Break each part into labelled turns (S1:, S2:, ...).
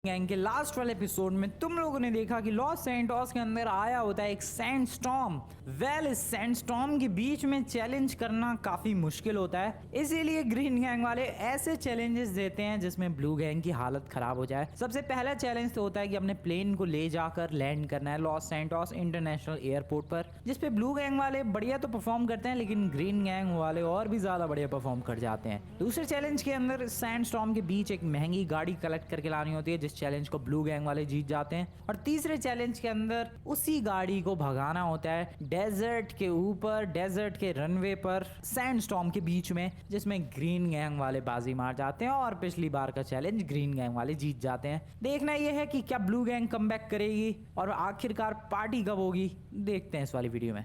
S1: Gang के last वाले episode में तुम लोगों ने देखा कि लॉस सैंटोस के अंदर आया होता है एक सैंडस्टॉर्म। इस सैंडस्टॉर्म के बीच में चैलेंज करना काफी मुश्किल होता है, इसीलिए ग्रीन गैंग वाले ऐसे चैलेंजेस देते हैं जिसमें ब्लू गैंग की हालत खराब हो जाए। सबसे पहला चैलेंज तो होता है कि अपने प्लेन को ले जाकर लैंड करना है लॉस सैंटोस इंटरनेशनल एयरपोर्ट पर, जिसपे ब्लू गैंग वाले बढ़िया तो परफॉर्म करते हैं लेकिन ग्रीन गैंग वाले और भी ज्यादा बढ़िया परफॉर्म कर जाते हैं। दूसरे चैलेंज के अंदर सैंडस्टॉर्म के बीच एक महंगी गाड़ी कलेक्ट करके लानी होती है, चैलेंज को ब्लू गैंग वाले जीत जाते हैं। और तीसरे चैलेंज के अंदर उसी गाड़ी को भगाना होता है डेजर्ट के ऊपर, डेजर्ट के रनवे पर सैंडस्टॉर्म के बीच में, जिसमें ग्रीन गैंग वाले बाजी मार जाते हैं और पिछली बार का चैलेंज ग्रीन गैंग वाले जीत जाते हैं। देखना यह है कि क्या ब्लू गैंग कमबैक करेगी और आखिरकार पार्टी कब होगी, देखते हैं इस वाली वीडियो में।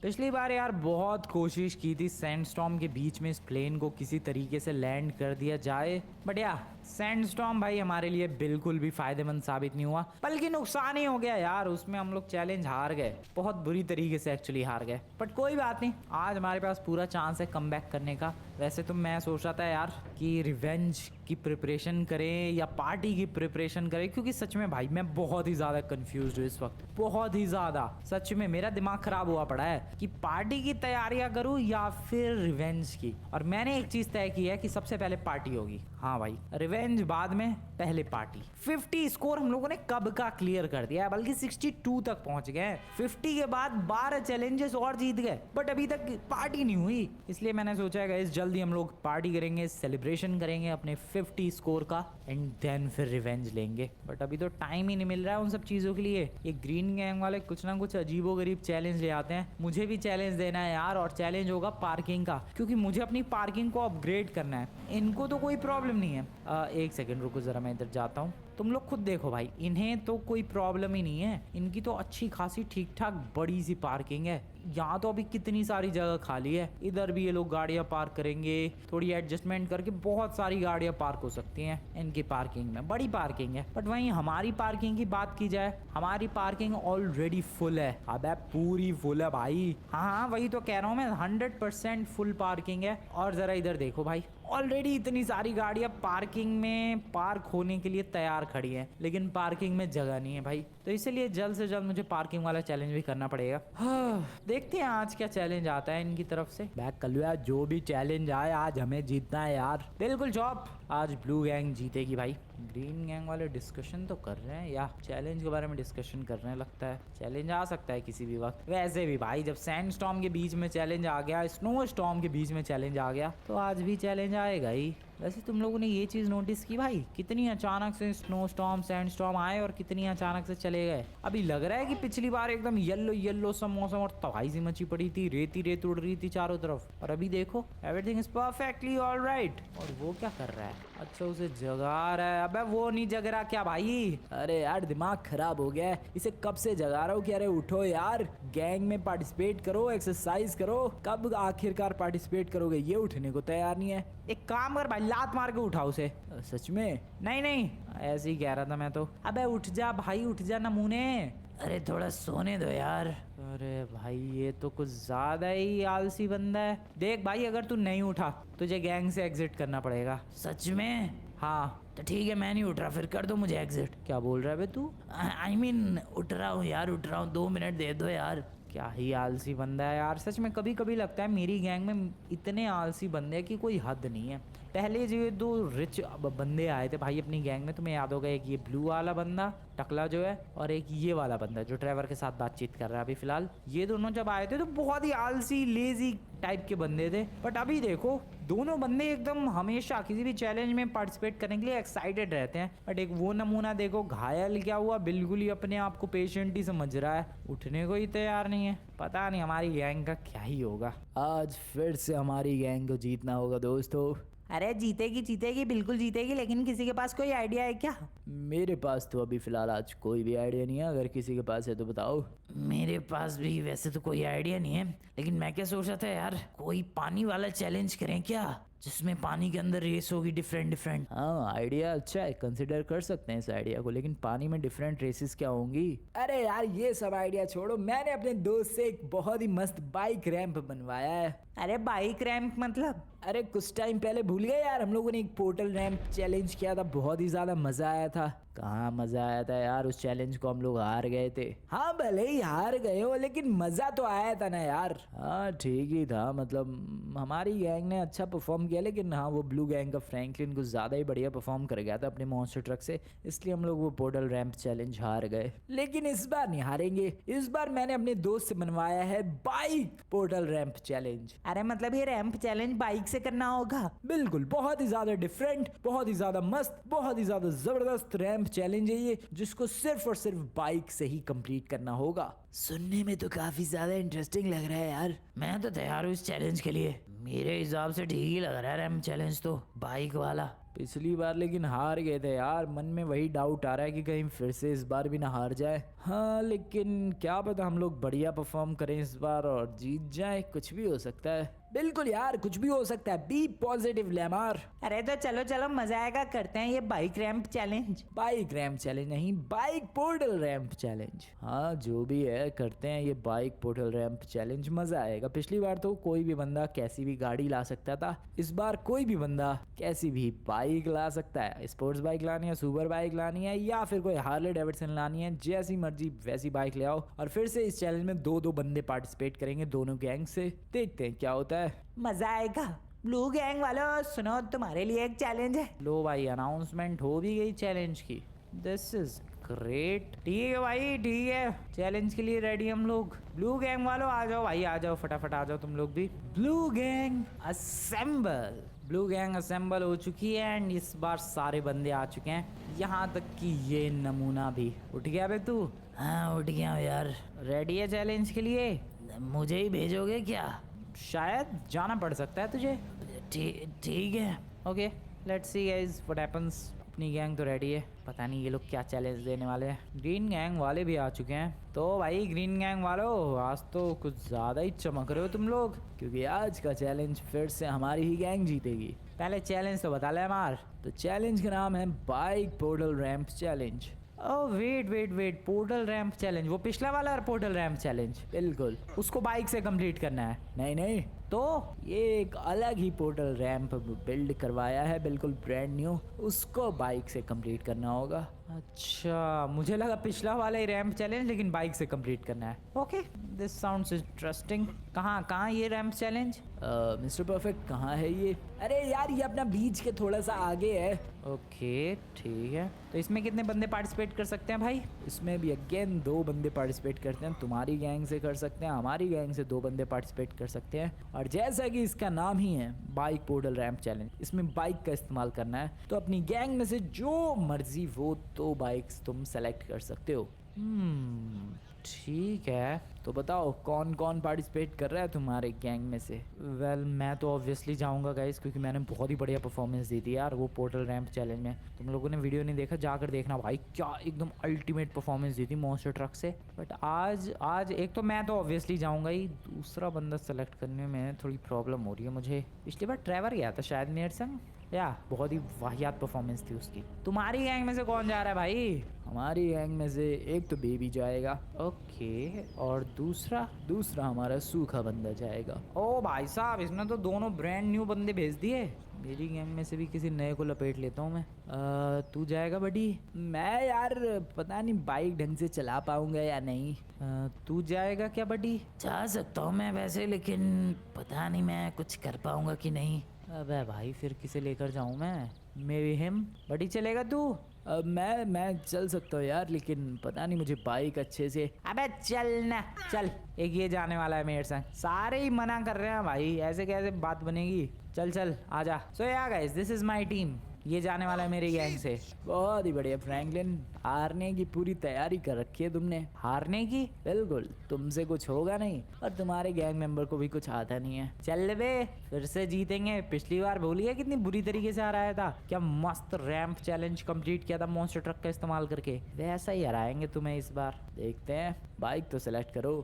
S1: पिछली बार यार बहुत कोशिश की थी सैंडस्टॉर्म के बीच में इस प्लेन को किसी तरीके से लैंड कर दिया जाए, बट यार सैंडस्टॉर्म भाई हमारे लिए बिल्कुल भी फायदेमंद साबित नहीं हुआ, बल्कि नुकसान ही हो गया यार। उसमें हम लोग चैलेंज हार गए, बहुत बुरी तरीके से एक्चुअली हार गए, बट कोई बात नहीं, आज हमारे पास पूरा चांस है कमबैक करने का। वैसे तो मैं सोच रहा था यार कि रिवेंज की प्रिपरेशन करें या पार्टी की प्रिपरेशन करें, क्योंकि सच में भाई मैं बहुत ही ज़्यादा कंफ्यूज हूँ इस वक्त, बहुत ही ज़्यादा। सच में मेरा दिमाग खराब हुआ पड़ा है कि पार्टी की तैयारियां करूँ या फिर रिवेंज की। और मैंने एक चीज़ तय की है कि सबसे पहले पार्टी होगी। हाँ भाई, रिवेंज बाद में, पहले पार्टी। 50 स्कोर हम लोगों ने कब का क्लियर कर दिया है, बल्कि 62 तक पहुंच गए। 50 के बाद 12 चैलेंजेस और जीत गए, बट अभी तक पार्टी नहीं हुई। इसलिए मैंने सोचा है गाइस जल्दी हम लोग पार्टी करेंगे, सेलिब्रेशन करेंगे अपने 50 स्कोर का, एंड देन फिर रिवेंज लेंगे। बट अभी तो टाइम ही नहीं मिल रहा है उन सब चीज़ों के लिए। ये ग्रीन गैंग वाले कुछ ना कुछ अजीबोगरीब चैलेंज ले आते हैं। मुझे भी चैलेंज देना है यार, और चैलेंज होगा पार्किंग का, क्योंकि मुझे अपनी पार्किंग को अपग्रेड करना है। इनको तो कोई प्रॉब्लम नहीं है। एक सेकेंड रुको जरा, मैं इधर जाता हूँ। तुम लोग खुद देखो भाई, इन्हें तो कोई प्रॉब्लम ही नहीं है, इनकी तो अच्छी खासी ठीक ठाक बड़ी सी पार्किंग है। यहाँ तो अभी कितनी सारी जगह खाली है, इधर भी ये लोग गाड़ियाँ पार्क करेंगे, थोड़ी एडजस्टमेंट करके बहुत सारी गाड़ियाँ पार्क हो सकती हैं इनकी पार्किंग में, बड़ी पार्किंग है। बट वहीं हमारी पार्किंग की बात की जाए, हमारी पार्किंग ऑलरेडी फुल है। अब पूरी फुल है भाई। हाँ वही तो कह रहा हूँ मैं, 100% फुल पार्किंग है। और जरा इधर देखो भाई, ऑलरेडी इतनी सारी गाड़ियां पार्किंग में पार्क होने के लिए तैयार खड़ी हैं, लेकिन पार्किंग में जगह नहीं है भाई। तो इसलिए जल्द से जल्द मुझे पार्किंग वाला चैलेंज भी करना पड़ेगा। देखते हैं आज क्या चैलेंज आता है इनकी तरफ से। बैक कर लो यार, जो भी चैलेंज आए आज हमें जीतना है यार, बिल्कुल जॉब। आज ब्लू गैंग जीतेगी भाई। ग्रीन गैंग वाले डिस्कशन तो कर रहे हैं या चैलेंज के बारे में डिस्कशन कर रहे हैं, लगता है चैलेंज आ सकता है किसी भी वक्त। वैसे भी भाई जब सैंडस्टॉर्म के बीच में चैलेंज आ गया, स्नो स्टॉर्म के बीच में चैलेंज आ गया, तो आज भी चैलेंज आएगा ही। वैसे तुम लोगों ने ये चीज़ नोटिस की भाई, कितनी अचानक से स्नो स्टॉर्म सैंडस्टॉर्म आए और कितनी अचानक से चले गए। अभी लग रहा है कि पिछली बार एकदम येलो येलो सा मौसम और तबाही सी मची पड़ी थी, रेती रेत उड़ रही थी चारों तरफ, और अभी देखो एवरीथिंग इज परफेक्टली ऑलराइट। और वो क्या कर रहा है? अच्छा उसे जगा रहा है। अबे वो नहीं जग रहा क्या भाई? अरे यार दिमाग खराब हो गया है, इसे कब से जगा रहा हूँ कि अरे उठो यार, गैंग में पार्टिसिपेट करो, एक्सरसाइज करो। कब आखिरकार पार्टिसिपेट करोगे? ये उठने को तैयार नहीं है। एक काम कर भाई, लात मार के उठाओ उसे। सच में? नहीं ऐसे ही कह रहा था मैं तो। अबे उठ जा भाई, उठ जा नमूने। अरे थोड़ा सोने दो यार। अरे भाई ये तो कुछ ज्यादा ही आलसी बंदा है। देख भाई, अगर तू नहीं उठा तुझे गैंग से एग्जिट करना पड़ेगा। सच में? हाँ तो ठीक है, मैं नहीं उठ रहा, फिर कर दो मुझे एग्जिट। क्या बोल रहा है बे तू? I mean, उठ रहा हूँ यार, उठ रहा हूँ, 2 मिनट दे दो यार। क्या ही आलसी बंदा है यार। सच में कभी कभी लगता है मेरी गैंग में इतने आलसी बंदे हैं कि कोई हद नहीं है। पहले जो 2 रिच बंदे आए थे भाई अपनी गैंग में, तुम्हें याद होगा, एक ये ब्लू वाला बंदा टकला जो है, और एक ये वाला बंदा जो ट्रेवर के साथ बातचीत कर रहा है अभी फिलहाल। ये दोनों जब आए थे तो बहुत ही आलसी लेजी टाइप के बंदे थे, बट अभी देखो दोनों बंदे एकदम हमेशा किसी भी चैलेंज में पार्टिसिपेट करने के लिए एक्साइटेड रहते हैं। बट एक वो नमूना देखो, घायल क्या हुआ, बिल्कुल ही अपने आप को पेशेंट ही समझ रहा है, उठने को ही तैयार नहीं है। पता नहीं हमारी गैंग का क्या ही होगा। आज फिर से हमारी गैंग को जीतना होगा दोस्तों। अरे जीतेगी बिल्कुल जीतेगी, लेकिन किसी के पास कोई आइडिया है क्या? मेरे पास तो अभी फिलहाल आज कोई भी आइडिया नहीं है, अगर किसी के पास है तो बताओ। मेरे पास भी वैसे तो कोई आइडिया नहीं है, लेकिन मैं क्या सोच रहा था यार, कोई पानी वाला चैलेंज करें क्या, जिसमें पानी के अंदर रेस होगी डिफरेंट। हाँ आइडिया अच्छा है, कंसिडर कर सकते हैं इस आइडिया को, लेकिन पानी में डिफरेंट रेसेस क्या होंगी? अरे यार ये सब आइडिया छोड़ो, मैंने अपने दोस्त से एक बहुत ही मस्त बाइक रैंप बनवाया है। अरे बाइक रैंप मतलब? अरे कुछ टाइम पहले भूल गए यार, हम लोगों ने एक पोर्टल रैंप चैलेंज किया था, बहुत ही ज्यादा मजा आया था।
S2: कहाँ मजा आया था यार, उस चैलेंज को हम लोग हार गए थे। हाँ भले ही हार गए हो, लेकिन मजा तो आया था ना यार। हाँ ठीक ही था, मतलब हमारी गैंग ने अच्छा परफॉर्म किया, लेकिन हाँ वो ब्लू गैंग का फ्रैंकलिन कुछ ज्यादा ही बढ़िया परफॉर्म कर गया था अपने मॉन्स्टर ट्रक से, इसलिए हम लोग वो पोर्टल रैंप चैलेंज हार गए। लेकिन इस बार नहीं हारेंगे, इस बार मैंने अपने दोस्त से बनवाया है बाइक पोर्टल रैंप चैलेंज।
S1: अरे मतलब ये रैंप चैलेंज बाइक से करना होगा?
S2: बिल्कुल, बहुत ही ज्यादा डिफरेंट, बहुत ही ज्यादा मस्त, बहुत ही ज्यादा जबरदस्त रैंप चैलेंज है ये, जिसको सिर्फ और सिर्फ बाइक से ही कंप्लीट करना होगा। सुनने में तो काफी ज्यादा इंटरेस्टिंग लग रहा है यार।
S1: मैं तो तैयार हूँ इस चैलेंज के लिए। मेरे हिसाब से ठीक ही लग रहा है रैंप चैलेंज तो, बाइक वाला।
S2: पिछली बार लेकिन हार गए थे यार, मन में वही डाउट आ रहा है कि कहीं फिर से इस बार भी ना हार जाए। हाँ लेकिन क्या पता हम लोग बढ़िया परफॉर्म करें इस बार और जीत जाए, कुछ भी हो सकता है। बिल्कुल यार, कुछ भी हो सकता है, बी पॉजिटिव लैमार।
S1: अरे तो चलो चलो मजा आएगा, करते हैं ये bike ramp challenge.
S2: Bike ramp challenge नहीं, बाइक पोर्टल रैंप चैलेंज। हाँ जो भी है, करते हैं ये बाइक पोर्टल रैंप चैलेंज, मजा आएगा। पिछली बार तो कोई भी बंदा कैसी भी गाड़ी ला सकता था, इस बार कोई भी बंदा कैसी भी बाइक ला सकता है। स्पोर्ट्स बाइक लानी है, सुपर बाइक लानी है, या फिर कोई हार्ले डेविडसन लानी है, जैसी मर्जी वैसी बाइक ले आओ। और फिर से इस चैलेंज में दो बंदे पार्टिसिपेट करेंगे दोनों गैंग से, देखते हैं क्या होता है।
S1: मजा आएगा। ब्लू गैंग वालों सुनो, तुम्हारे लिए एक चैलेंज है।
S2: लो भाई, अनाउंसमेंट हो भी गई चैलेंज की। This is great.
S1: ठीक है भाई, ठीक है, चैलेंज के लिए रेडी हम लोग। ब्लू गैंग वालों आ जाओ भाई, आ जाओ फटाफट, आ जाओ तुम लोग भी।
S2: Blue gang assemble.
S1: Blue gang assemble हो चुकी है एंड इस बार सारे बंदे आ चुके हैं, यहाँ तक कि ये नमूना भी। उठ गया बे तू?
S2: हाँ उठ गया यार।
S1: रेडी है चैलेंज के लिए?
S2: मुझे ही भेजोगे क्या?
S1: शायद जाना पड़ सकता है तुझे।
S2: ठीक है।
S1: Okay let's see guys what happens. अपनी गैंग तो रेडी है, पता नहीं ये लोग क्या चैलेंज देने वाले हैं। ग्रीन गैंग वाले भी आ चुके हैं। तो भाई ग्रीन गैंग वालों, आज तो कुछ ज़्यादा ही चमक रहे हो तुम लोग, क्योंकि आज का चैलेंज फिर से हमारी ही गैंग जीतेगी। पहले चैलेंज तो बता ले हमार।
S2: तो चैलेंज का नाम है bike portal ramp challenge.
S1: Oh wait, portal ramp challenge, वो पिछला वाला पोर्टल रैंप चैलेंज?
S2: बिल्कुल।
S1: उसको बाइक से कंप्लीट करना है?
S2: नहीं
S1: तो
S2: ये एक अलग ही पोर्टल रैंप बिल्ड करवाया है, बिल्कुल ब्रांड न्यू, उसको बाइक से कंप्लीट करना होगा।
S1: अच्छा, मुझे लगा पिछला वाला ही रैंप चैलेंज लेकिन बाइक से कंप्लीट करना है। Okay this sounds interesting. कहाँ ये रैंप चैलेंज?
S2: मिस्टर परफेक्ट कहाँ है ये? अरे यार ये अपना बीच के थोड़ा सा आगे है।
S1: ओके ठीक है, तो इसमें कितने बंदे पार्टिसिपेट कर सकते हैं भाई?
S2: इसमें भी अगेन 2 बंदे पार्टिसिपेट करते हैं, तुम्हारी गैंग से कर सकते हैं, हमारी गैंग से 2 बंदे पार्टिसिपेट कर सकते हैं। और जैसा कि इसका नाम ही है बाइक पोर्टल रैंप चैलेंज, इसमें बाइक का इस्तेमाल करना है, तो अपनी गैंग में से जो मर्जी वो 2 बाइक्स तुम सेलेक्ट कर सकते हो।
S1: ठीक है,
S2: तो बताओ कौन कौन पार्टिसिपेट कर रहा है तुम्हारे गैंग में से?
S1: वेल मैं तो ऑब्वियसली जाऊंगा गाइस, क्योंकि मैंने बहुत ही बढ़िया परफॉर्मेंस दी थी यार वो पोर्टल रैंप चैलेंज में। तुम लोगों ने वीडियो नहीं देखा, जाकर देखना भाई, क्या एकदम अल्टीमेट परफॉर्मेंस दी थी मॉन्स्टर ट्रक से। बट आज एक तो मैं तो ऑब्वियसली जाऊंगा ही, दूसरा बंदा सेलेक्ट करने में थोड़ी प्रॉब्लम हो रही है मुझे। पिछली बार ट्रेवर गया था शायद मेरे संग, या बहुत ही वाहियात परफॉर्मेंस थी उसकी। तुम्हारी गैंग में से कौन जा रहा है भाई?
S2: हमारी गैंग में से एक तो बेबी जाएगा।
S1: ओके, और
S2: दूसरा हमारा सूखा बंदा जाएगा।
S1: ओ भाई साहब, इसने तो दोनों ब्रांड न्यू बंदे भेज दिए। मेरी गैंग में से भी किसी नए को लपेट लेता हूँ मैं। तू जाएगा बडी?
S2: मैं यार पता नहीं बाइक ढंग से चला पाऊंगा या नहीं।
S1: तू जाएगा क्या बडी?
S2: जा सकता हूँ मैं वैसे, लेकिन पता नहीं मैं कुछ कर पाऊंगा कि नहीं।
S1: अबे भाई फिर किसे लेकर जाऊं मैं? May be him. बडी चलेगा तू?
S2: मैं चल सकता हूँ यार, लेकिन पता नहीं मुझे बाइक अच्छे से।
S1: अबे चल ना चल, एक ये जाने वाला है मेरे संग। सारे ही मना कर रहे हैं भाई, ऐसे कैसे बात बनेगी? चल आजा। सो या guys, this is my team, ये जाने वाला है मेरी गैंग से।
S2: बहुत ही बढ़िया फ्रैंकलिन, हारने की पूरी तैयारी कर रखी है तुमने।
S1: हारने की?
S2: बिल्कुल, तुमसे कुछ होगा नहीं और तुम्हारे गैंग मेंबर को भी कुछ आता नहीं है।
S1: चल बे, फिर से जीतेंगे। पिछली बार भूलिए कितनी बुरी तरीके से हराया था, क्या मस्त रैंप चैलेंज कंप्लीट किया था मॉन्स्टर ट्रक का इस्तेमाल करके। वैसा ही हराएंगे तुम्हें इस बार, देखते हैं। बाइक तो सेलेक्ट करो।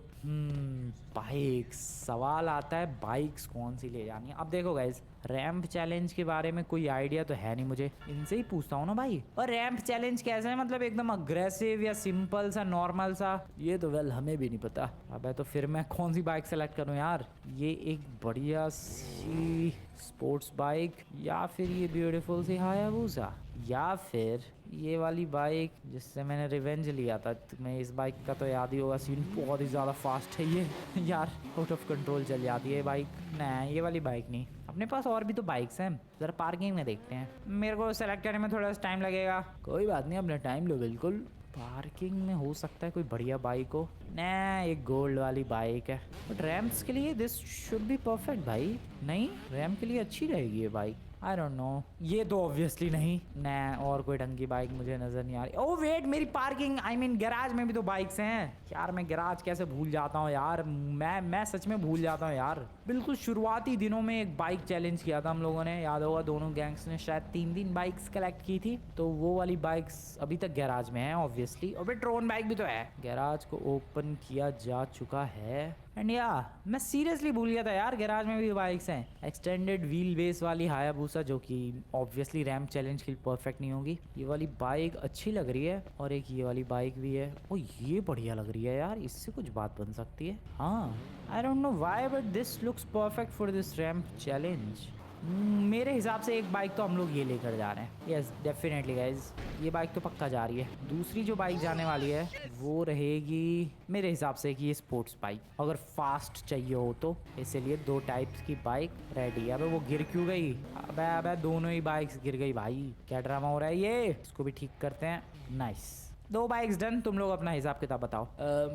S1: बाइक्स, सवाल आता है बाइक्स कौन सी ले जानी है। अब देखो गाइस, रैंप चैलेंज के बारे में कोई आइडिया तो है नहीं मुझे, इनसे ही पूछता हूँ ना भाई। और रैंप चैलेंज कैसा है, मतलब एकदम अग्रेसिव या सिंपल सा, नॉर्मल सा?
S2: ये तो वेल हमें भी नहीं पता।
S1: अबे तो फिर मैं कौन सी बाइक सेलेक्ट करूँ यार? ये एक बढ़िया सी स्पोर्ट्स बाइक, या फिर ये ब्यूटीफुल सी हायाबुसा, या फिर
S2: ये वाली बाइक जिससे मैंने रिवेंज लिया था, तुम्हें इस बाइक का तो याद ही होगा, सीन बहुत ही ज़्यादा फास्ट है ये यार, आउट ऑफ कंट्रोल चल जाती है बाइक। नहीं, ये वाली बाइक नहीं, अपने पास और भी तो बाइक्स हैं, ज़रा पार्किंग में देखते हैं। मेरे को सेलेक्ट करने में थोड़ा सा टाइम लगेगा। कोई बात नहीं, अपना टाइम लो बिल्कुल। पार्किंग में हो सकता है कोई बढ़िया बाइक हो। ना, एक गोल्ड वाली बाइक है, बट रैम्प्स के लिए दिस शुड बी परफेक्ट भाई। नहीं, रैम्प के लिए अच्छी रहेगी ये बाइक। आई डोंट नो, ये तो ऑब्वियसली नहीं। ना, और कोई ढंग की बाइक मुझे नजर नहीं आ रही। ओह वेट, मेरी पार्किंग आई मीन गैराज में भी तो बाइक्स हैं यार। मैं गैराज कैसे भूल जाता हूँ यार, मैं सच में भूल जाता हूँ यार। बिल्कुल शुरुआती दिनों में एक बाइक चैलेंज किया था हम लोगों ने, याद होगा, दोनों गैंग्स ने शायद 3 बाइक्स कलेक्ट की थी, तो वो वाली बाइक्स अभी तक गैराज में है ऑब्वियसली। और ट्रोन बाइक भी तो है। गैराज को ओपन किया जा चुका है एंड या मैं सीरियसली भूल गया था यार, गैराज में भी बाइक्स हैं। एक्सटेंडेड व्हील बेस वाली हायाबुसा, जो कि ऑब्वियसली रैम्प चैलेंज के लिए परफेक्ट नहीं होगी। ये वाली बाइक अच्छी लग रही है, और एक ये वाली बाइक भी है। ओ, ये बढ़िया लग रही है यार, इससे कुछ बात बन सकती है। हाँ, I don't know why but this looks perfect for this ramp challenge. मेरे हिसाब से एक बाइक तो हम लोग ये लेकर जा रहे हैं। यस डेफिनेटली गाइज, ये बाइक तो पक्का जा रही है। दूसरी जो बाइक जाने वाली है वो रहेगी मेरे हिसाब से कि ये स्पोर्ट्स बाइक, अगर फास्ट चाहिए हो तो। इसीलिए 2 टाइप्स की बाइक रेडी है। अबे वो गिर क्यों गई? अबे दोनों ही बाइक्स गिर गई भाई, क्या ड्रामा हो रहा है ये। इसको भी ठीक करते हैं। Nice, 2 bikes done. तुम लोग अपना हिसाब किताब बताओ।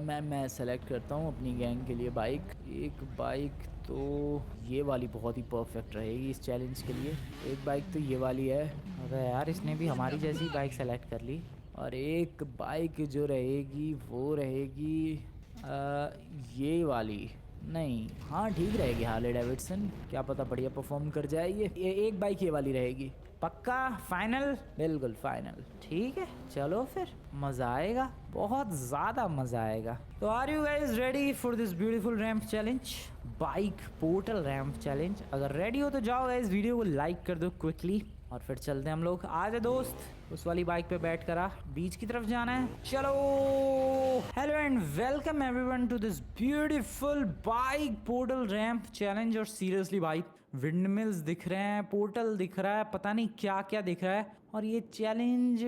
S2: मैं सेलेक्ट करता हूँ अपनी गैंग के लिए बाइक। एक बाइक तो ये वाली बहुत ही परफेक्ट रहेगी इस चैलेंज के लिए। एक बाइक तो ये वाली है। अरे यार, इसने भी हमारी जैसी बाइक सेलेक्ट कर ली। और एक बाइक जो रहेगी वो रहेगी ये वाली। नहीं, हाँ ठीक रहेगी, हार्ले डेविडसन, क्या पता बढ़िया परफॉर्म कर जाए ये एक बाइक ये वाली रहेगी। पक्का फाइनल? बिल्कुल फाइनल। ठीक है, चलो फिर, मजा आएगा, बहुत ज्यादा मजा आएगा। तो are you guys ready for this beautiful ramp challenge, bike portal ramp challenge? अगर रेडी हो तो जाओ गाइज, वीडियो को लाइक कर दो क्विकली, और फिर चलते हैं हम लोग। आ जा दोस्त, उस वाली बाइक पे बैठ कर आ, बीच की तरफ जाना है। चलो, hello and welcome everyone to this beautiful bike portal ramp challenge. और सीरियसली भाई, विंडमिल्स दिख रहे हैं, पोर्टल दिख रहा है, पता नहीं क्या क्या दिख रहा है, और ये चैलेंज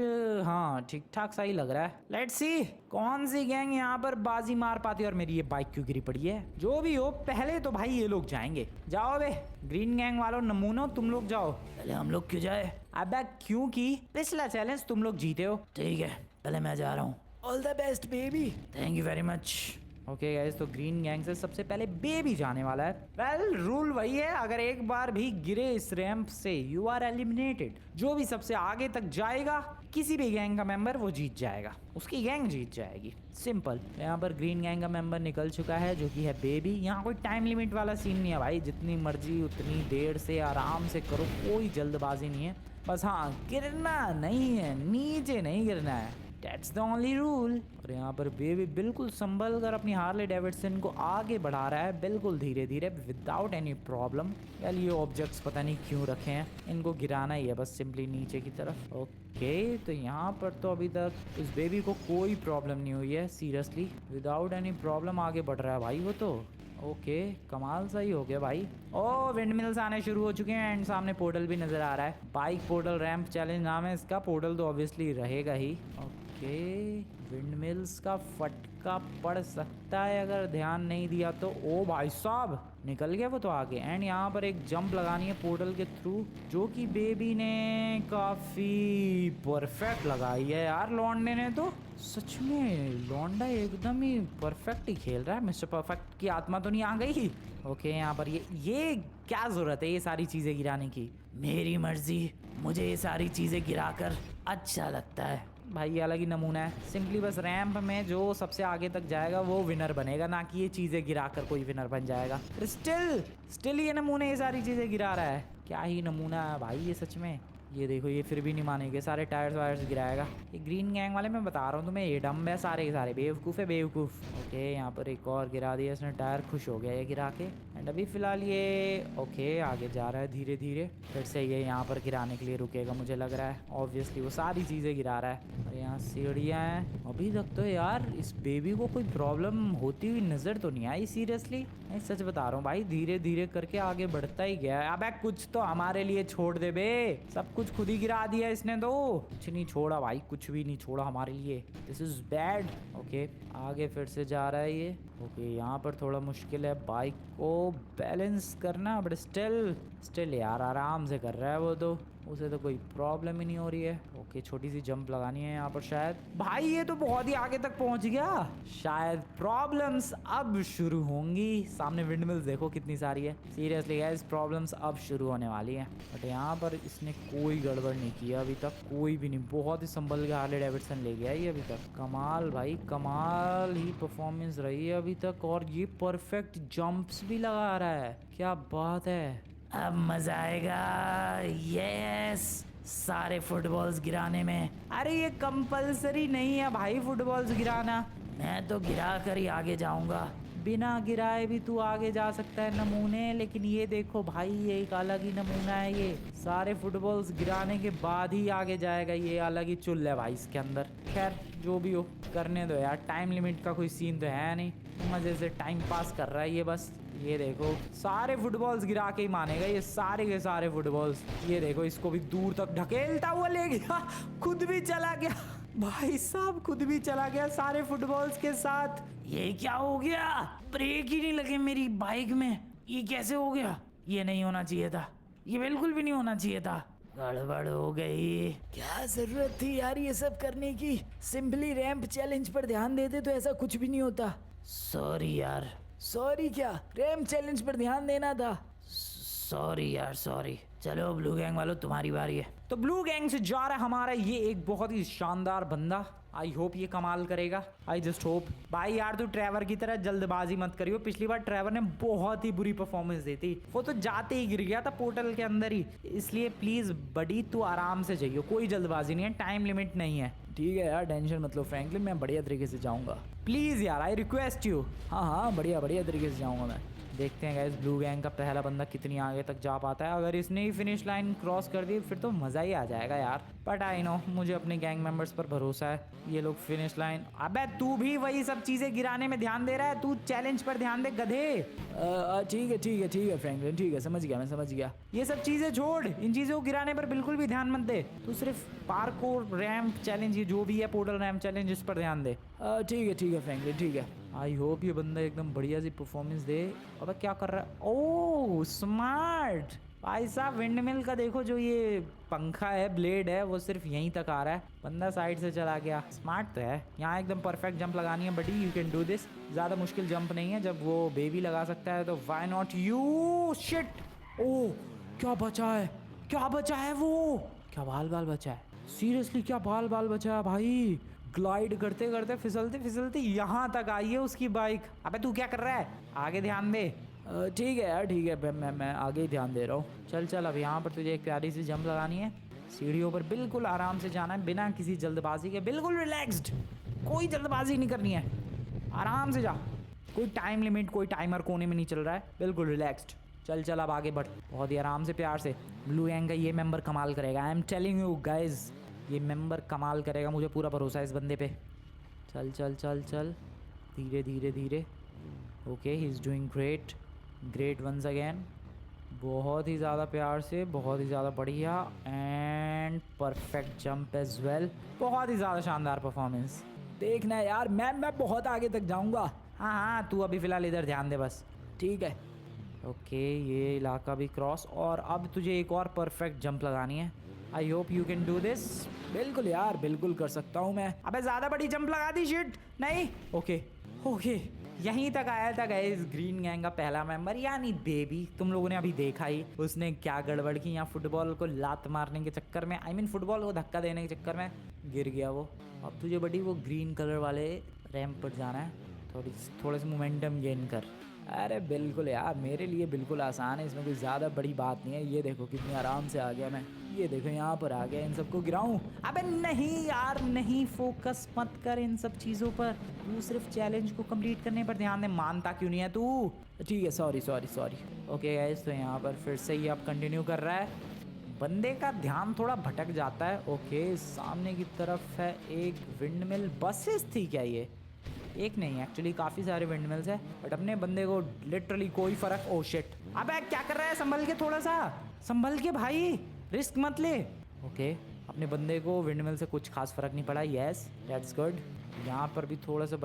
S2: हाँ ठीक ठाक सा ही लग रहा है। लेट्स सी कौन सी गैंग यहाँ पर बाजी मार पाती है, और मेरी ये बाइक क्यों गिरी पड़ी है। जो भी हो, पहले तो भाई ये लोग जाएंगे। जाओ बे ग्रीन गैंग वालों, नमूनो तुम लोग जाओ। पहले हम लोग क्यों जाए? अबे क्योंकि पिछला चैलेंज तुम लोग जीते हो। ठीक है, पहले मैं जा रहा हूँ। All the best baby. Thank you very much. Okay guys, तो ग्रीन गैंग से सबसे पहले बेबी जाने वाला है। वेल, रूल वही है, अगर एक बार भी गिरे इस रैंप से यू आर एलिमिनेटेड। जो भी सबसे आगे तक जाएगा, किसी भी गैंग का मेंबर, वो जीत जाएगा, उसकी गैंग जीत जाएगी, सिंपल। यहाँ पर ग्रीन गैंग का मेंबर निकल चुका है, जो कि है बेबी। यहाँ कोई टाइम लिमिट वाला सीन नहीं है भाई, जितनी मर्जी उतनी देर से आराम से करो, कोई जल्दबाजी नहीं है। बस हाँ, गिरना नहीं है, नीचे नहीं गिरना है, That's the only rule। और यहाँ पर बेबी बिल्कुल संभल कर अपनी हार्ले डेविडसन को आगे बढ़ा रहा है, बिल्कुल धीरे धीरे, विदाउट एनी प्रॉब्लम। यार ये ऑब्जेक्ट्स पता नहीं क्यों रखे हैं, इनको गिराना ही है बस सिंपली नीचे की तरफ। ओके, तो यहाँ पर तो अभी तक इस बेबी को कोई प्रॉब्लम नहीं हुई है, सीरियसली विदाउट एनी प्रॉब्लम आगे बढ़ रहा है भाई वो तो। ओके, कमाल सा ही हो गया भाई। ओ, विंडमिल्स आने शुरू हो चुके हैं एंड सामने पोर्टल भी नजर आ रहा है। बाइक पोर्टल रैंप चैलेंज नाम है इसका, पोर्टल तो ऑब्वियसली रहेगा ही। ओके, विंडमिल्स का फटका पड़ सकता है अगर ध्यान नहीं दिया तो। ओ भाई साहब, निकल गया वो तो आगे। एंड यहाँ पर एक जंप लगानी है पोर्टल के थ्रू, जो कि बेबी ने काफी परफेक्ट लगाई है यार। लौंडे ने तो सच में, लौंडा एकदम ही परफेक्ट ही खेल रहा है। मिस्टर परफेक्ट की आत्मा तो नहीं आ गई? ओके, यहाँ पर ये क्या जरूरत है ये सारी चीजें गिराने की? मेरी मर्जी, मुझे ये सारी चीजें गिराकर अच्छा लगता है भाई। ये अलग ही नमूना है, सिंपली बस रैंप में जो सबसे आगे तक जाएगा वो विनर बनेगा, ना कि ये चीजें गिराकर कोई विनर बन जाएगा। स्टिल ये नमूने ये सारी चीजें गिरा रहा है, क्या ही नमूना है भाई ये सच में। ये देखो, ये फिर भी नहीं मानेंगे, सारे टायर्स वायर्स गिराएगा। ये ग्रीन गैंग वाले, मैं बता रहा हूँ तुम्हें, ये डम्ब है सारे के सारे, बेवकूफ़ है बेवकूफ़। ओके, यहाँ पर एक और गिरा दिया इसने टायर, खुश हो गया ये गिरा के। एंड अभी फिलहाल ये ओके आगे जा रहा है धीरे धीरे। फिर से ये यहाँ पर गिराने के लिए रुकेगा मुझे लग रहा है, ऑब्वियसली वो सारी चीज़ें गिरा रहा है। और यहाँ सीढ़ियाँ हैं। अभी तक तो यार इस बेबी को कोई प्रॉब्लम होती हुई नज़र तो नहीं आई, सीरियसली मैं सच बता रहा हूँ भाई, धीरे धीरे करके आगे बढ़ता ही गया है। अबे कुछ तो हमारे लिए छोड़ दे बे, सब
S1: कुछ खुद ही गिरा दिया इसने तो। कुछ नहीं छोड़ा भाई, कुछ भी नहीं छोड़ा हमारे लिए। This is bad. ओके आगे फिर से जा रहा है ये। ओके यहाँ पर थोड़ा मुश्किल है बाइक को बैलेंस करना, बट स्टिल यार आराम से कर रहा है वो तो, उसे तो कोई प्रॉब्लम ही नहीं हो रही है। ओके छोटी सी जंप लगानी है यहाँ पर शायद। भाई ये तो बहुत ही आगे तक पहुंच गया। शायद प्रॉब्लम्स अब शुरू होंगी। सामने विंडमिल्स देखो कितनी सारी है। सीरियसली गाइस प्रॉब्लम्स अब शुरू होने वाली है। बट यहाँ पर इसने कोई गड़बड़ नहीं किया अभी तक, कोई भी नहीं। बहुत ही संभल के हार्ले डेविडसन ले गया ये अभी तक। कमाल भाई कमाल ही परफॉर्मेंस रही है अभी तक, और ये परफेक्ट जंप्स भी लगा रहा है। क्या बात है, अब मजा आएगा। यस सारे फुटबॉल्स गिराने में। अरे ये कंपलसरी नहीं है भाई फुटबॉल्स गिराना, मैं तो गिरा कर ही आगे जाऊंगा। बिना गिराए भी तू आगे जा सकता है नमूने, लेकिन ये देखो भाई ये एक अलग ही नमूना है। ये सारे फुटबॉल्स गिराने के बाद ही आगे जाएगा, ये अलग ही चुल है भाई इसके अंदर। खैर जो भी हो करने दो यार, टाइम लिमिट का कोई सीन तो है नहीं, मजे से टाइम पास कर रहा है ये बस। ये देखो सारे फुटबॉल्स गिरा के ही मानेगा ये, सारे के सारे फुटबॉल्स। ये देखो इसको भी दूर तक ढकेलता हुआ ले गया, खुद भी चला गया भाई साहब, खुद भी चला गया सारे फुटबॉल्स के साथ। ये क्या हो गया, ब्रेक ही नहीं लगे मेरी बाइक में, ये कैसे हो गया? ये नहीं होना चाहिए था, ये बिल्कुल भी नहीं होना चाहिए था, गड़बड़ हो गई।
S2: क्या जरूरत थी यार ये सब करने की? सिंपली रैंप चैलेंज पर ध्यान देते तो ऐसा कुछ भी नहीं होता।
S1: सॉरी यार।
S2: सॉरी क्या, रैंप चैलेंज पर ध्यान देना था।
S1: सॉरी यार सॉरी। चलो ब्लू गैंग वालों तुम्हारी बारी है। तो ब्लू गैंग से जा रहा है हमारा ये एक बहुत ही शानदार बंदा। आई होप ये कमाल करेगा, आई जस्ट होप। भाई यार तू ट्रेवर की तरह जल्दबाजी मत करियो, पिछली बार ट्रेवर ने बहुत ही बुरी परफॉर्मेंस दी थी, वो तो जाते ही गिर गया था पोर्टल के अंदर ही। इसलिए प्लीज बडी तू आराम से जाइयो, कोई जल्दबाजी नहीं है, टाइम लिमिट नहीं है।
S2: ठीक है यार टेंशन मत लो फ्रैंकलिन, मैं बढ़िया तरीके से जाऊंगा।
S1: प्लीज यार आई रिक्वेस्ट यू।
S2: हाँ बढ़िया तरीके से जाऊंगा मैं।
S1: देखते हैं गाइस ब्लू गैंग का पहला बंदा कितनी आगे तक जा पाता है। अगर इसने ही फिनिश लाइन क्रॉस कर दी फिर तो मज़ा ही आ जाएगा यार। बट आई नो मुझे अपने गैंग मेंबर्स पर भरोसा है, ये लोग फिनिश लाइन। अबे तू भी वही सब चीज़ें गिराने में ध्यान दे रहा है, तू चैलेंज पर ध्यान दे गधे।
S2: ठीक है फ्रैंकलिन, ठीक है समझ गया, मैं समझ गया।
S1: ये सब चीज़ें छोड़, इन चीज़ों को गिराने पर बिल्कुल भी ध्यान मत दे। तू सिर्फ पार्कोर रैंप चैलेंज, ये जो भी है पोर्टल रैंप चैलेंज, इस पर ध्यान दे।
S2: ठीक है फ्रैंकलिन, ठीक है।
S1: आई होप ये बंदा एकदम बढ़िया सी परफॉर्मेंस दे। अबे क्या कर रहा है? ओह स्मार्ट भाई साहब। विंडमिल का देखो जो ये पंखा है, ब्लेड है, वो सिर्फ यहीं तक आ रहा है, बंदा साइड से चला गया। स्मार्ट तो है। यहाँ एकदम परफेक्ट जंप लगानी है बडी, यू कैन डू दिस। ज़्यादा मुश्किल जंप नहीं है, जब वो बेबी लगा सकता है तो व्हाई नॉट यू। शिट, ओह क्या बचा है, क्या बचा है वो, क्या बाल बचा है, सीरियसली क्या बाल बचा है भाई। ग्लाइड करते करते फिसलते यहाँ तक आई है उसकी बाइक। अबे तू क्या कर रहा है, आगे ध्यान दे।
S2: ठीक है यार ठीक है, मैं आगे ही ध्यान दे रहा हूँ।
S1: चल अब यहाँ पर तुझे एक प्यारी सी जंप लगानी है, सीढ़ियों पर बिल्कुल आराम से जाना है, बिना किसी जल्दबाजी के, बिल्कुल रिलैक्स्ड, कोई जल्दबाजी नहीं करनी है, आराम से जा। कोई टाइम लिमिट, कोई टाइमर कोने में नहीं चल रहा है, बिल्कुल रिलैक्स्ड। चल अब आगे बढ़, बहुत ही आराम से प्यार से। ब्लू गैंग का ये मेंबर कमाल करेगा, I am telling you guys, ये मेंबर कमाल करेगा, मुझे पूरा भरोसा है इस बंदे पे। चल धीरे। Okay he is doing great once again. बहुत ही ज़्यादा प्यार से, बहुत ही ज़्यादा बढ़िया, and perfect jump as well. बहुत ही ज़्यादा शानदार परफॉर्मेंस।
S2: देखना यार मैं बहुत आगे तक जाऊंगा।
S1: हाँ तू अभी फ़िलहाल इधर ध्यान दे बस।
S2: ठीक है।
S1: ओके ये इलाका भी क्रॉस, और अब तुझे एक और परफेक्ट जंप लगानी है। I hope you can do this.
S2: बिल्कुल यार, बिल्कुल कर सकता हूँ मैं।
S1: अबे ज़्यादा बड़ी जंप लगा दी, शिट नहीं। ओके यहीं तक आया था गाइस ग्रीन गैंग का पहला मेंबर, यानी बेबी। तुम लोगों ने अभी देखा ही उसने क्या गड़बड़ की, यहाँ फुटबॉल को लात मारने के चक्कर में, आई मीन फुटबॉल को धक्का देने के चक्कर में गिर गया वो। अब तुझे बड़ी वो ग्रीन कलर वाले रैंप पर जाना है, थोड़े से मोमेंटम गेन कर।
S2: अरे बिल्कुल यार, मेरे लिए बिल्कुल आसान है, इसमें कोई ज़्यादा बड़ी बात नहीं है। ये देखो कितनी आराम से आ गया मैं, ये देखो यहाँ पर आ गया, इन सबको गिराऊं।
S1: अबे नहीं यार नहीं, फोकस मत कर इन सब चीज़ों पर, तू सिर्फ चैलेंज को कंप्लीट करने पर ध्यान दे। मानता क्यों नहीं है तू?
S2: ठीक है सॉरी।
S1: ओके गाइस, तो यहाँ पर फिर से ही अब कंटिन्यू कर रहा है, बंदे का ध्यान थोड़ा भटक जाता है। ओके सामने की तरफ है एक विंडमिल। बसेस थी क्या ये? एक नहीं, एक्चुअली काफ़ी सारे विंडमिल्स है, बट अपने बंदे को लिटरली कोई फर्क। ओ शिट, अबे क्या कर रहा है, संभल के, थोड़ा सा संभल के भाई, रिस्क मत ले।
S2: ओके, अपने बंदे को विंडमिल से कुछ खास फर्क नहीं पड़ा। Yes, that's good. यहाँ पर भी थोड़ा सा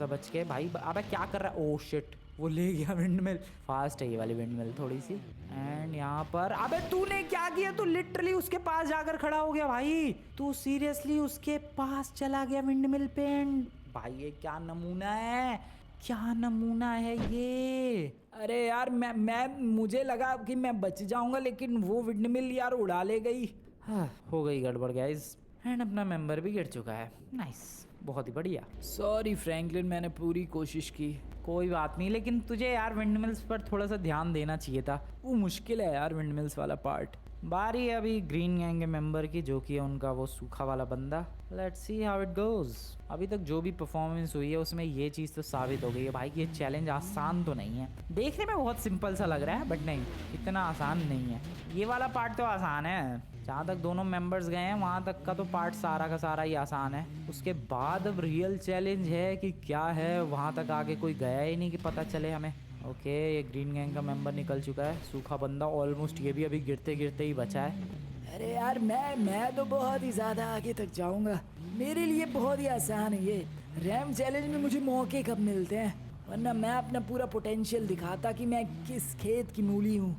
S2: बच के भाई। अबे क्या कर रहा है? ओह शिट, वो ले गया विंडमिल। फास्ट है ये वाली विंडमिल थोड़ी सी। एंड यहाँ पर अबे तूने क्या किया? तू लिटरली उसके पास जाकर खड़ा हो गया भाई। तू सीरियसली उसके पास चला गया विंडमिल पे। एंड भाई ये क्या नमूना है, क्या नमूना है ये। अरे यार मैं मुझे लगा कि मैं बच जाऊंगा, लेकिन वो विंडमिल यार उड़ा ले गई। हाँ, हो गई गड़बड़ गाइस। एंड अपना मेंबर भी गिर चुका है। नाइस, बहुत ही बढ़िया। सॉरी फ्रैंकलिन, मैंने पूरी कोशिश की। कोई बात नहीं, लेकिन तुझे यार विंडमिल्स पर थोड़ा सा ध्यान देना चाहिए था। वो मुश्किल है यार विंडमिल्स वाला पार्ट। बारी है अभी ग्रीन गैंग के मेंबर की, जो कि है उनका वो सूखा वाला बंदा। Let's see how it goes. अभी तक जो भी परफॉर्मेंस हुई है उसमें ये चीज़ तो साबित हो गई है भाई कि ये चैलेंज आसान तो नहीं है। देखने में बहुत सिंपल सा लग रहा है, बट नहीं, इतना आसान नहीं है। ये वाला पार्ट तो आसान है, जहाँ तक दोनों मेंबर्स गए हैं वहाँ तक का तो पार्ट सारा का सारा ही आसान है। उसके बाद अब रियल चैलेंज है कि क्या है, वहाँ तक आगे कोई गया ही नहीं कि पता चले हमें। ओके, ये ग्रीन गैंग का मेंबर निकल चुका है। सूखा बंदा ऑलमोस्ट ये भी अभी गिरते गिरते ही बचा है। अरे यार मैं तो बहुत ही ज़्यादा आगे तक जाऊंगा। मेरे लिए बहुत ही आसान है ये रैम चैलेंज में। मुझे मौके कब मिलते हैं, वरना मैं अपना पूरा पोटेंशियल दिखाता कि मैं किस खेत की मूली हूँ।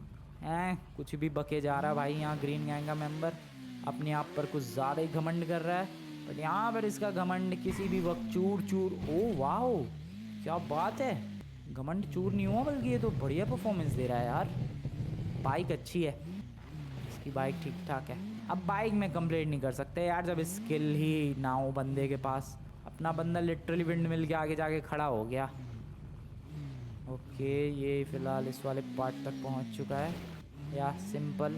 S2: कुछ भी बके जा रहा है भाई यहाँ ग्रीन गैंग का मेंबर। अपने आप पर कुछ ज़्यादा ही घमंड कर रहा है, बट यहाँ पर इसका घमंड किसी भी वक्त चूर चूर। ओ वाओ, क्या बात है, घमंड चूर नहीं हुआ, बल्कि ये तो बढ़िया परफॉर्मेंस दे रहा है यार। बाइक अच्छी है, इसकी बाइक ठीक ठाक है। अब बाइक में कंप्लेंट नहीं कर सकते यार जब स्किल ही ना हो बंदे के पास। अपना बंदा लिटरली विंडमिल के आगे जाके खड़ा हो गया। ओके, ये फिलहाल इस वाले पार्ट तक पहुंच चुका है, या सिंपल।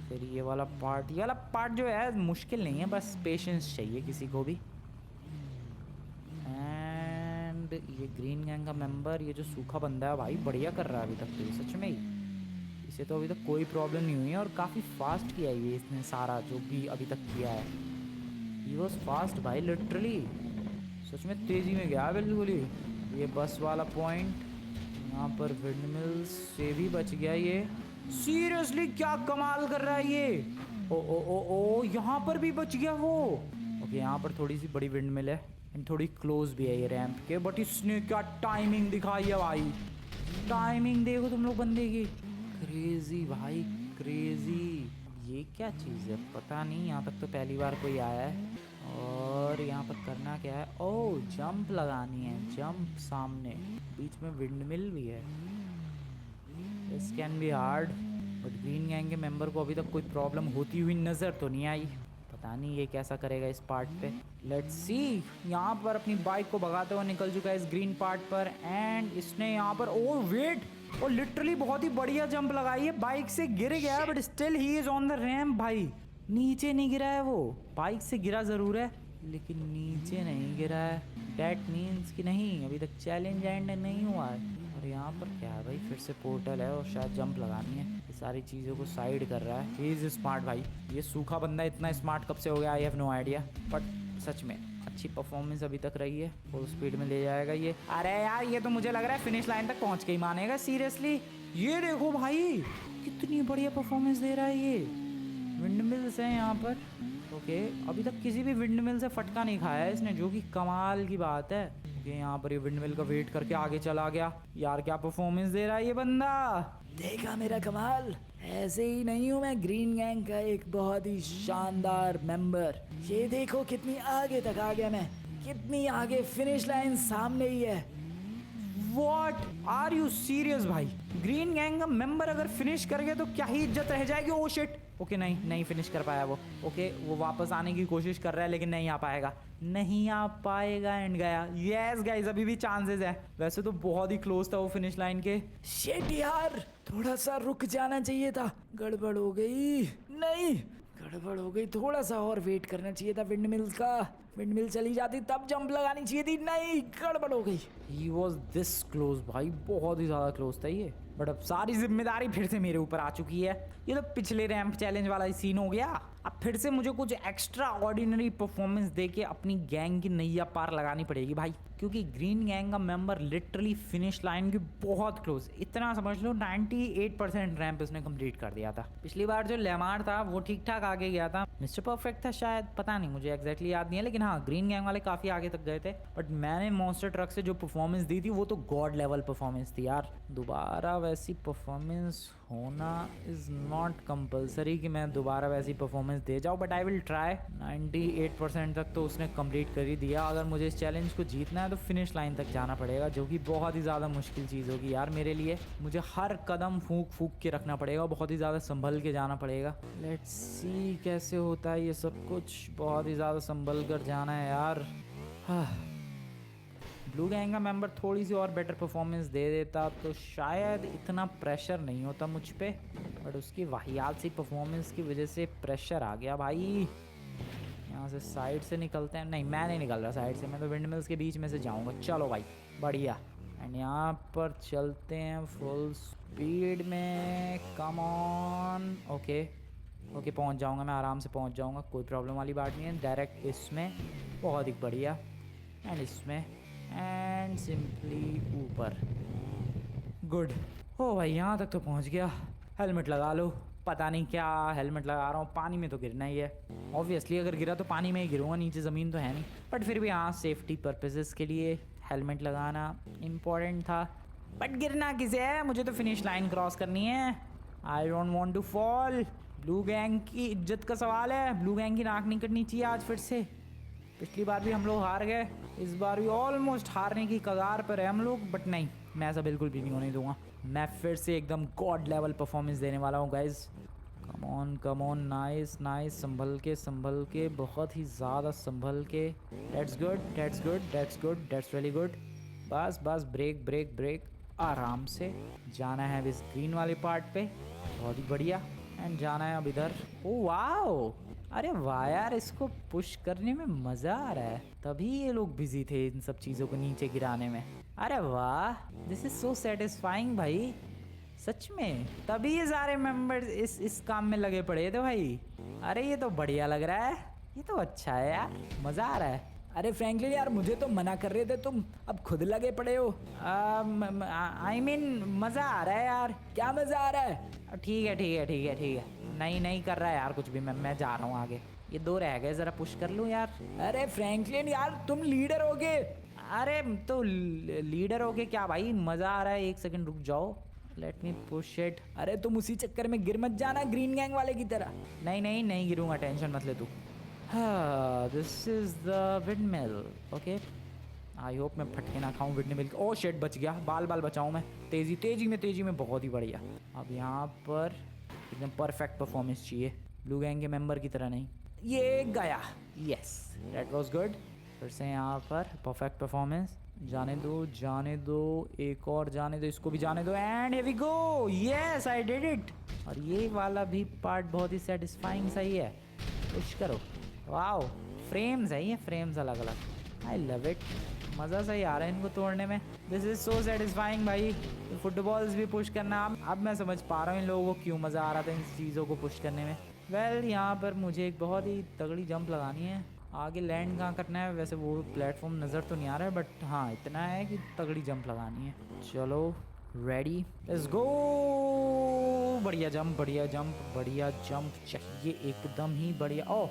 S2: फिर ये वाला पार्ट जो है मुश्किल नहीं है, बस पेशेंस चाहिए किसी को भी। एंड ये ग्रीन गैंग का मेंबर, ये जो सूखा बंदा है भाई, बढ़िया कर रहा है अभी तक तो, सच में ही। इसे तो अभी तक कोई प्रॉब्लम नहीं हुई है और काफ़ी फास्ट किया है ये इसने सारा जो भी अभी तक किया है। ही वॉज फास्ट भाई, लिटरली सच में तेज़ी में गया बिल्कुल ही। ये बस वाला पॉइंट, यहाँ पर विंडमिल्स से भी बच गया ये। सीरियसली क्या कमाल कर रहा है ये। ओ यहाँ पर भी बच गया वो। ओके, यहाँ पर थोड़ी सी बड़ी विंडमिल है एंड थोड़ी क्लोज भी है ये रैंप के, बट इसने क्या टाइमिंग दिखाई है भाई। टाइमिंग देखो तुम लोग बंदे की, क्रेजी भाई क्रेजी। ये क्या चीज़ है पता नहीं, यहाँ तक तो पहली बार कोई आया है। और यहाँ पर करना क्या है? ओह, जंप लगानी है, जंप सामने, बीच में विंडमिल भी है। This can be hard, but green gang के मेंबर को अभी तक कोई प्रॉब्लम होती हुई नज़र तो नहीं आई। पता नहीं ये कैसा करेगा इस पार्ट पे। Let's see. यहाँ पर अपनी बाइक को भगाते हुए निकल चुका है इस ग्रीन पार्ट पर, एंड इसने यहाँ पर ओह वेट, और लिटरली बहुत ही बढ़िया जंप लगाई है। बाइक से गिर गया but still he is on the ramp भाई। नीचे नहीं गिरा है वो, बाइक से गिरा ज़रूर है लेकिन नीचे नहीं गिरा है। डैट मीन्स कि नहीं, अभी तक चैलेंज एंड नहीं हुआ है। और यहाँ पर क्या है भाई, फिर से पोर्टल है और शायद जंप लगानी है। ये सारी चीज़ों को साइड कर रहा है। ही इज़ स्मार्ट भाई, ये सूखा बंदा इतना स्मार्ट कब से हो गया, I have no idea. But सच में अच्छी परफॉर्मेंस अभी तक रही है, फुल स्पीड में ले जाएगा ये। अरे यार ये तो मुझे लग रहा है फिनिश लाइन तक पहुँच के ही मानेगा सीरियसली। ये देखो भाई कितनी बढ़िया परफॉर्मेंस दे रहा है ये। विंडमिल्स हैं यहाँ पर। ओके, अभी तक किसी भी विंडमिल से फटका नहीं खाया है इसने, जो कि कमाल की बात है। ओके, यहाँ पर ये विंडमिल का वेट करके आगे चला गया। यार क्या परफॉर्मेंस दे रहा है ये बंदा। देखा मेरा कमाल, ऐसे ही नहीं हूँ मैं ग्रीन गैंग का एक बहुत ही शानदार मेंबर। ये देखो कितनी आगे तक आ गया मैं, कितनी आगे, फिनिश लाइन सामने ही है। What? Are you serious भाई? ग्रीन गैंग का मेंबर अगर फिनिश कर गया तो क्या ही इज्जत रह जाएगी। Oh shit. ओके, नहीं फिनिश कर पाया वो। ओके, वो वापस आने की कोशिश कर रहा है लेकिन नहीं आ पाएगा एंड गया। यस गाइस, अभी भी चांसेस है। वैसे तो बहुत ही क्लोज था वो फिनिश लाइन के। शिट यार, थोड़ा सा रुक जाना चाहिए था, गड़बड़ हो गई। नहीं, गड़बड़ हो गई, थोड़ा सा और वेट करना चाहिए था विंडमिल्स का। विंडमिल चली जाती तब जंप लगानी चाहिए थी, नहीं गड़बड़ हो गई। ही वॉज दिस क्लोज भाई, बहुत ही ज़्यादा क्लोज था ये। बट अब सारी जिम्मेदारी फिर से मेरे ऊपर आ चुकी है। ये तो पिछले रैंप चैलेंज वाला ही सीन हो गया।
S1: अब फिर से मुझे कुछ एक्स्ट्रा ऑर्डिनरी परफॉर्मेंस दे के अपनी गैंग की नैया पार लगानी पड़ेगी भाई, क्योंकि ग्रीन गैंग का मेंबर लिटरली फिनिश लाइन के बहुत क्लोज, इतना समझ लो 98% रैंप उसने कंप्लीट कर दिया था। पिछली बार जो लेमार था वो ठीक ठाक आगे गया था, मिस्टर परफेक्ट था शायद, पता नहीं, मुझे एग्जैक्टली याद नहीं है, लेकिन हाँ ग्रीन गैंग वाले काफ़ी आगे तक गए थे। बट मैंने मॉन्स्टर ट्रक से जो परफॉर्मेंस दी थी वो तो गॉड लेवल परफॉर्मेंस थी यार। दोबारा वैसी परफॉर्मेंस होना इज़ नॉट कंपलसरी कि मैं दोबारा वैसी परफॉर्मेंस दे जाऊँ, बट आई विल ट्राई। 98% तक तो उसने कंप्लीट कर ही दिया। अगर मुझे इस चैलेंज को जीतना है तो फिनिश लाइन तक जाना पड़ेगा, जो कि बहुत ही ज़्यादा मुश्किल चीज़ होगी यार मेरे लिए। मुझे हर कदम फूंक फूंक के रखना पड़ेगा, बहुत ही ज़्यादा संभल के जाना पड़ेगा। लेट्स सी कैसे होता है ये सब कुछ, बहुत ही ज़्यादा संभल कर जाना है यार। ब्लू गैंग का मेंबर थोड़ी सी और बेटर परफॉर्मेंस दे देता तो शायद इतना प्रेशर नहीं होता मुझ पे, बट उसकी वाहियात सी परफॉर्मेंस की वजह से प्रेशर आ गया भाई। यहाँ से साइड से निकलते हैं, नहीं मैं नहीं निकल रहा साइड से, मैं तो विंड मिल्स के बीच में से जाऊँगा। चलो भाई बढ़िया। एंड यहाँ पर चलते हैं फुल स्पीड में, कम ऑन। ओके पहुँच जाऊँगा मैं, आराम से पहुँच जाऊँगा, कोई प्रॉब्लम वाली बात नहीं है। डायरेक्ट इसमें, बहुत ही बढ़िया। एंड इसमें, एंड सिंपली ऊपर, गुड। हो भाई यहाँ तक तो पहुँच गया। हेलमेट लगा लो, पता नहीं क्या हेलमेट लगा रहा हूँ, पानी में तो गिरना ही है ऑब्वियसली, अगर गिरा तो पानी में ही गिरूंगा, नीचे ज़मीन तो है नहीं, बट फिर भी हाँ सेफ्टी पर्पसेस के लिए हेलमेट लगाना इम्पोर्टेंट था। बट गिरना किसे है, मुझे तो फिनिश लाइन क्रॉस करनी है। I don't want to fall. Blue gang की इज्जत का सवाल है, ब्लू गैंग की नाक नहीं कटनी चाहिए आज फिर से। पिछली बार भी हम लोग हार गए, इस बार भी ऑलमोस्ट हारने की कगार पर है हम लोग, बट नहीं, मैं ऐसा बिल्कुल भी नहीं होने दूंगा। मैं फिर से एकदम गॉड लेवल परफॉर्मेंस देने वाला हूँ गाइज। कम ऑन, नाइस, संभल के, बहुत ही ज़्यादा संभल के। That's really good. बस ब्रेक, आराम से जाना है अब इस ग्रीन वाले पार्ट पे, बहुत ही बढ़िया। एंड जाना है अब इधर। ओ वाओ, अरे वाह यार, इसको पुश करने में मज़ा आ रहा है, तभी ये लोग बिजी थे इन सब चीज़ों को नीचे गिराने में। अरे वाह, दिस इज़ सो सेटिस्फाइंग भाई, सच में, तभी ये सारे मेंबर्स इस काम में लगे पड़े थे भाई। अरे ये तो बढ़िया लग रहा है, ये तो अच्छा है यार, मज़ा आ रहा है।
S2: अरे फ्रैंकलिन यार, मुझे तो मना कर रहे थे तुम, अब खुद लगे पड़े हो।
S1: आई मीन मज़ा आ रहा है यार।
S2: क्या मज़ा आ रहा है?
S1: ठीक है, नहीं कर रहा है यार कुछ भी, मैं जा रहा हूँ आगे, ये 2 रह गए, ज़रा पुश कर लूँ यार।
S2: अरे फ्रैंकलिन यार, तुम लीडर होगे।
S1: अरे तो लीडर हो के क्या भाई, मज़ा आ रहा है, 1 सेकंड रुक जाओ, लेट मी पुश इट।
S2: अरे तुम उसी चक्कर में गिर मत जाना ग्रीन गैंग वाले की तरह।
S1: नहीं गिरूंगा, टेंशन मत ले तू। हाँ, this is the windmill, okay. I hope मैं फटके ना खाऊं विंडमिल। ओह शिट, बच गया, बाल बचाऊं मैं, तेजी में, बहुत ही बढ़िया। अब यहाँ पर एकदम परफेक्ट परफॉर्मेंस चाहिए, ब्लू गैंग के मेंबर की तरह नहीं। ये गया, यस, दैट वाज गुड। फिर से यहाँ पर परफेक्ट परफॉर्मेंस, जाने दो, एक और जाने दो, इसको भी जाने दो, and here we go, yes I did it. और ये वाला भी पार्ट बहुत ही सेटिस्फाइंग सही है, पुश करो। वाओ, फ्रेम्स है ये, फ्रेम्स अलग अलग, आई लव इट, मज़ा सही आ रहा है इनको तोड़ने में। दिस इज़ सो सेटिस्फाइंग भाई। फुटबॉल्स भी पुश करना, अब मैं समझ पा रहा हूँ इन लोगों को क्यों मज़ा आ रहा था इन चीज़ों को पुश करने में। वेल, यहाँ पर मुझे एक बहुत ही तगड़ी जंप लगानी है, आगे लैंड कहाँ करना है वैसे वो प्लेटफॉर्म नज़र तो नहीं आ रहा है, बट हाँ इतना है कि तगड़ी जंप लगानी है। चलो रेडी, लेट्स गो। बढ़िया जंप चाहिए, एकदम ही बढ़िया। ओह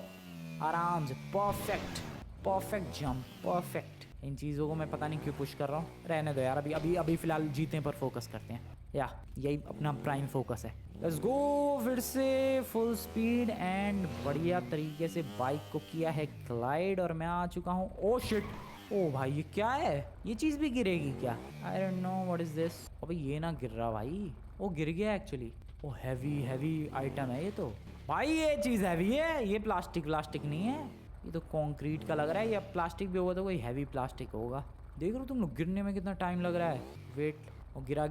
S1: आराम से, परफेक्ट जंप, परफेक्ट। इन चीज़ों को मैं पता नहीं क्यों पुश कर रहा हूँ, रहने दो यार, अभी फ़िलहाल जीतने पर फोकस करते हैं, या यही अपना प्राइम फोकस है। लेट्स गो, फिर से फुल स्पीड, एंड बढ़िया तरीके से बाइक को किया है ग्लाइड, और मैं आ चुका हूँ। ओ शिट, ओ भाई ये क्या है, ये चीज़ भी गिरेगी क्या? I don't know what is this. अबे ये ना गिर रहा भाई, वो गिर गया एक्चुअली। ओ हैवी आइटम है ये तो भाई, ये चीज़ हैवी है, ये प्लास्टिक नहीं है, ये तो कंक्रीट का लग रहा है, या प्लास्टिक भी होगा तो कोई हैवी प्लास्टिक होगा। देख रहे हो तुम लोग, गिरने में कितना टाइम लग रहा है। वेट, और गिरा।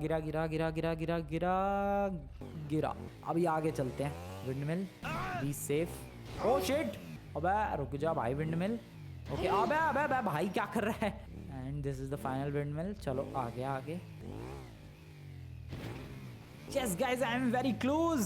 S1: अभी आगे चलते हैं, windmill, be safe. Oh shit, अबे रुक जा भाई विंडमिल। ओके, अबे भाई क्या कर रहा है? And this is the final windmill. चलो आगे। Yes guys, I am very close,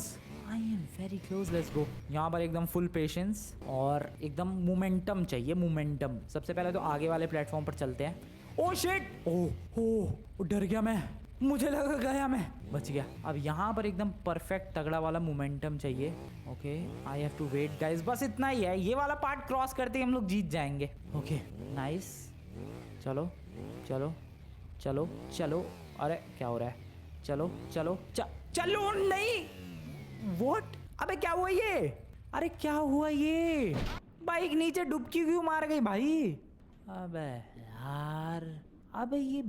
S2: I am very close, let's go. यहाँ पर एकदम फुल पेशेंस और एकदम मोमेंटम चाहिए, मोमेंटम। सबसे पहले तो आगे वाले प्लेटफॉर्म पर चलते हैं। ओ शिट, ओ डर गया मैं, मुझे लगा गया मैं, बच गया। अब यहाँ पर एकदम परफेक्ट तगड़ा वाला मोमेंटम चाहिए। Okay, I have to wait guys, बस इतना ही है। ये वाला पार्ट क्रॉस करते ही हम लोग जीत जाएंगे। ओके नाइस, चलो चलो चलो चलो। अरे क्या हो रहा है, चलो चलो चलो नहीं, व्हाट, अबे क्या हुआ ये, अरे क्या हुआ ये, बाइक नीचे डुबकी क्यों मार गई भाई। अबे यार, अबे ये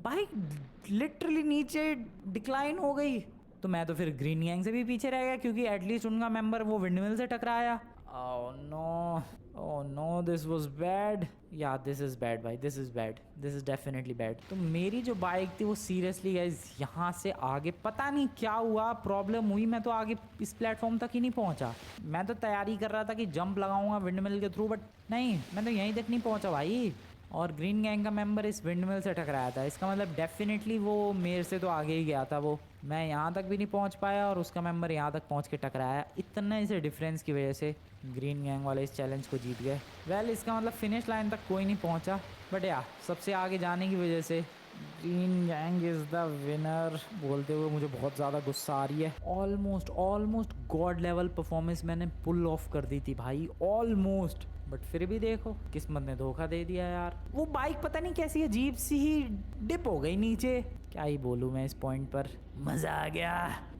S2: बाइक लिटरली नीचे डिक्लाइन हो गई। तो मैं तो फिर ग्रीन गैंग से भी पीछे रह गया, क्योंकि एटलीस्ट उनका मेंबर वो विंडमिल से टकराया। Oh no, this was bad. Yeah this is bad भाई, this is bad, this is definitely bad. तो मेरी जो बाइक थी वो सीरियसली गाइस यहाँ से आगे पता नहीं क्या हुआ, प्रॉब्लम हुई, मैं तो आगे इस प्लेटफॉर्म तक ही नहीं पहुँचा। मैं तो तैयारी कर रहा था कि जंप लगाऊंगा विंडमिल के थ्रू, बट नहीं, मैं तो यहीं तक नहीं पहुँचा भाई। और ग्रीन गैंग का मेंबर इस विंडमिल से टकराया था, इसका मतलब डेफिनेटली वो मेरे से तो आगे ही गया था। वो मैं यहाँ तक भी नहीं पहुँच पाया और उसका मेंबर यहाँ तक पहुँच के टकराया। इतना से डिफरेंस की वजह से ग्रीन गैंग वाले इस चैलेंज को जीत गए। वेल, इसका मतलब फिनिश लाइन तक कोई नहीं पहुँचा, बट या सबसे आगे जाने की वजह से green gang is the winner बोलते हुए मुझे बहुत ज़्यादा गुस्सा आ रही है। ऑलमोस्ट गॉड लेवल परफॉर्मेंस मैंने पुल ऑफ कर दी थी भाई, ऑलमोस्ट। बट फिर भी देखो, किस्मत ने धोखा दे दिया यार। वो बाइक पता नहीं कैसी अजीब सी ही डिप हो गई नीचे। क्या ही बोलूँ मैं इस पॉइंट पर, मज़ा आ गया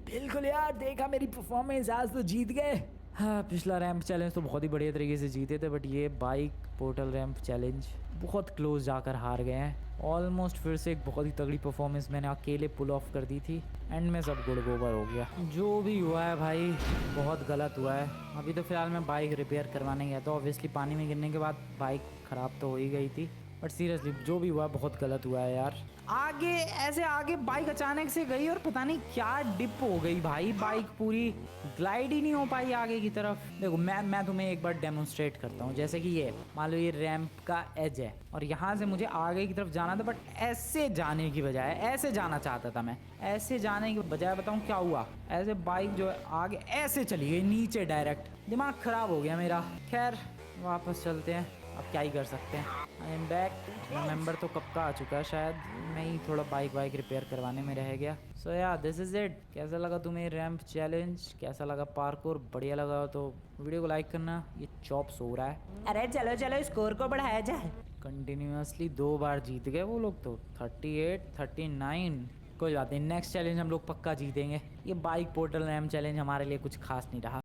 S2: बिल्कुल यार। देखा मेरी परफॉर्मेंस, आज तो जीत गए। हाँ, पिछला रैंप चैलेंज तो बहुत ही बढ़िया तरीके से जीते थे, बट ये बाइक पोर्टल रैंप चैलेंज बहुत क्लोज जाकर हार गए हैं। ऑलमोस्ट फिर से एक बहुत ही तगड़ी परफॉर्मेंस मैंने अकेले पुल ऑफ कर दी थी, एंड में सब गुड़ गोबर हो गया। जो भी हुआ है भाई बहुत गलत हुआ है। अभी तो फिलहाल मैं बाइक रिपेयर करवाने गया था, ऑब्वियसली पानी में गिरने के बाद बाइक ख़राब तो हो ही गई थी, बट सीरियसली जो भी हुआ बहुत गलत हुआ है यार। आगे बाइक अचानक से गई और पता नहीं क्या डिप हो गई भाई, बाइक पूरी ग्लाइड ही नहीं हो पाई आगे की तरफ। देखो मैं तुम्हें एक बार डेमोन्स्ट्रेट करता हूँ। जैसे कि ये मान लो ये रैंप का एज है और यहाँ से मुझे आगे की तरफ जाना था, बट ऐसे जाने की बजाय ऐसे जाना चाहता था मैं। ऐसे जाने की बजाय बताऊँ क्या हुआ, ऐसे बाइक जो है आगे ऐसे चली गई नीचे डायरेक्ट। दिमाग खराब हो गया मेरा। खैर वापस चलते हैं, अब क्या ही कर सकते हैं। I am back. मेंबर तो कब का आ चुका है, शायद मैं ही थोड़ा बाइक रिपेयर करवाने में रह गया। सो या दिस इज़ इट। कैसा लगा तुम्हें रैंप चैलेंज, कैसा लगा पार्कोर? बढ़िया लगा तो वीडियो को लाइक करना। ये चॉप्स हो रहा है, अरे चलो चलो स्कोर को बढ़ाया जाए। कंटिन्यूसली 2 बार जीत गए वो लोग तो, 38 39। कोई बात नहीं, नेक्स्ट चैलेंज हम लोग पक्का जीतेंगे। ये बाइक पोर्टल रैंप चैलेंज हमारे लिए कुछ खास नहीं रहा।